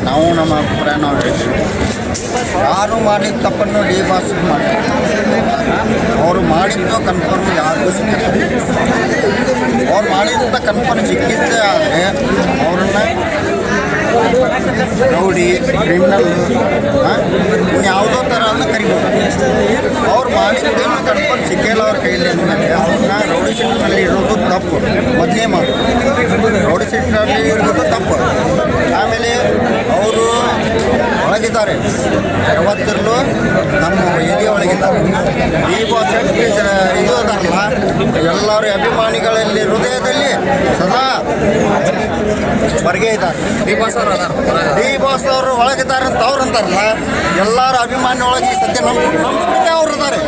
ನಾವು ನಮ್ಮ ಅಭಿಪ್ರಾಯ ನಾವು ಹೇಳ್ತೀವಿ. ಯಾರು ಮಾಡಿದ ತಪ್ಪನ್ನು ಡಿ ಬಾಸ್ ಮಾಡ್ತಾರೆ. ಅವರು ಮಾಡಿದ್ದು ಕನ್ಫರ್ಮ್ ಯಾರಿಗೂ ಸಿಕ್ಕಿಲ್ಲ. ಅವ್ರು ಮಾಡಿದಂಥ ಕನ್ಫರ್ಮ್ ಸಿಕ್ಕಿದ್ದೆ ಆದರೆ ಅವ್ರನ್ನ ರೌಡಿ ಕ್ರಿಮಿನಲ್ ಇನ್ಯಾವುದೋ ಥರ ಅಂತ ಕರಿಬೋದು. ಅವ್ರು ಮಾಡಿದ್ದೇನು ಕನ್ಫರ್ಮ್ ಸಿಕ್ಕಿಲ್ಲ ಅವ್ರ ಕೈಯಲ್ಲಿ ಅಂದಮೇಲೆ ಅವ್ರನ್ನ ರೌಡಿ ಶೀಟ್ನಲ್ಲಿ ಇರೋದು ತಪ್ಪು. ಮೊದಲೇ ಮಾತು ರೌಡಿ ಶೀಟ್ನಲ್ಲಿ ಇರೋದು ತಪ್ಪು. ಆಮೇಲೆ ಅವರು ಒಳಗಿದ್ದಾರೆ, ಯಾವತ್ತಿರಲು ನಮ್ಮ ಏರಿಯಾ ಒಳಗಿದ್ದಾರೆ. ಈ ಬಾಸ್ ಇದು ಅದಾರಲ್ಲ, ಎಲ್ಲರೂ ಅಭಿಮಾನಿಗಳಲ್ಲಿ ಹೃದಯದಲ್ಲಿ ಸದಾ ಹೊರಗೆ ಇದ್ದಾರೆ. ಡಿ ಬಾಸ್ ಅವರು ಒಳಗಿದ್ದಾರೆ ಅಂತ ಅವ್ರು ಅಂತಾರಲ್ಲ, ಎಲ್ಲರ ಅಭಿಮಾನಿ ಒಳಗೆ ಈ ಸದ್ಯ ನಮ್ಮ ಅವ್ರು ಇದ್ದಾರೆ.